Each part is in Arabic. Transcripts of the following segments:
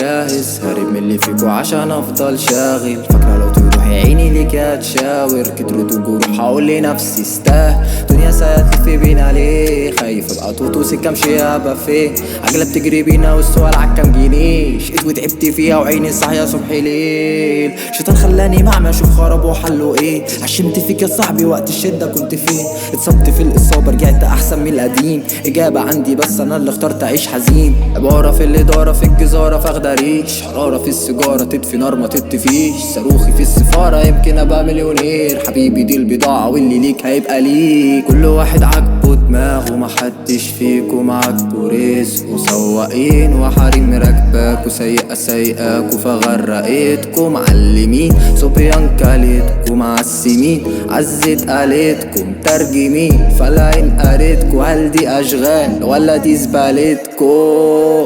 جاهز، هارب من اللي فيكو عشان افضل شاغل. فاكرة لو تروحي عيني ليك هتشاور، كترت الجروح هقول لنفسي استاه. دنيا ساتلف بينا ليه، خايف ابقى توتو سكة امشي ابقى فين. عجلة بتجري بينا والسؤال عالكام جنيه، شقيت وتعبت فيها وعيني صاحية صبح ليل. شيطان خلاني معمى اشوف خرب وحله ايه. عشمت فيك يا صاحبي وقت الشدة كنت فين. اتصبت في الاصابة رجعت احسن من القديم. اجابة عندي بس انا اللي اخترت اعيش حزين. عبارة في الادارة في الجزارة فاخدة ريش، حرارة في السيجارة تطفي نار ما تطفيش. صاروخي في السفارة يمكن ابقى مليونير. حبيبي دي البضاعة واللي ليك هيبقى ليك. كل واحد عاجبه دماغه محدش فيكم عاجبه رزقه. سواقين وحريم راكباك وسيئة سايقاك فغرقتكم. معلمين صبيان كالتكم معسمين، عزت قالتكم ترجمين. فالعين قالتكم هل دي اشغال ولا دي زبالتكم.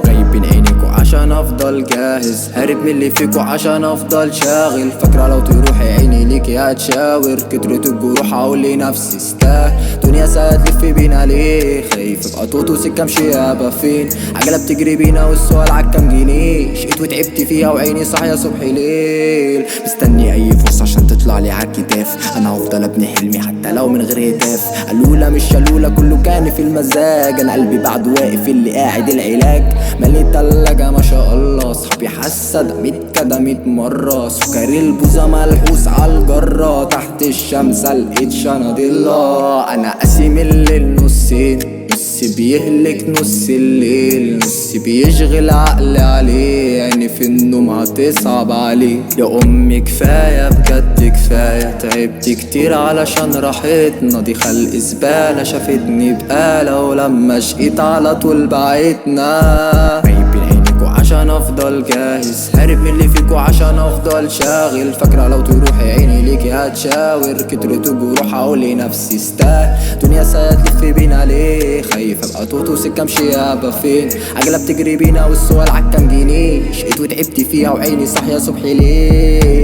غايب بين عينيكوا عشان افضل جاهز، هارب من اللي فيكوا عشان افضل شاغل. فاكرة لو تروحي عيني ليكي هتشاور، كترت الجروح هقول لنفسي استاه. دنيا ساتلف بينا ليه، خايف ابقى توتو سكة امشي ابقى فين. عجلة بتجري بينا والسؤال عالكام جنيه، شقيت وتعبت فيها وعيني صاحية صبح ليل. مستني اي فرصة عشان تطلع لي عالكتاف، انا هفضل ابني حلمي حتى لو من غير هتاف. قالولا مش شالولا كله كان في المزاج، انا قلبي بعد واقف اللي قاعد العلاج. مالي تلاجة ما شاء الله، صحابي حسد ميت كده 100 مرة. سكري البوزة ملحوس عالجرة، تحت الشمس لقيت شنط الله. انا قاسم الليل نصين، نص بيهلك نص الليل، نص بيشغل عقلي عليه. عيني في النوم هتصعب عليه. يا امي كفاية بجد كفاية، تعبت كتير علشان راحتنا. دي خلق زبالة شافتني بقالة، ولما شقيت على طول بعتنا. غايب بين عينيكوا عشان افضل جاهز، هارب من اللي فيكوا عشان افضل شاغل. فاكرة لو تروحي عيني ليكي هتشاور، كترت الجروح هقول لنفسي استاه. دنيا ساتلف بينا ليه، خايف ابقى توتو سكة امشي ابقى فين. عجلة بتجري بينا والسؤال عالكام جنيه، شقيت وتعبت فيها وعيني صاحية صبح ليل.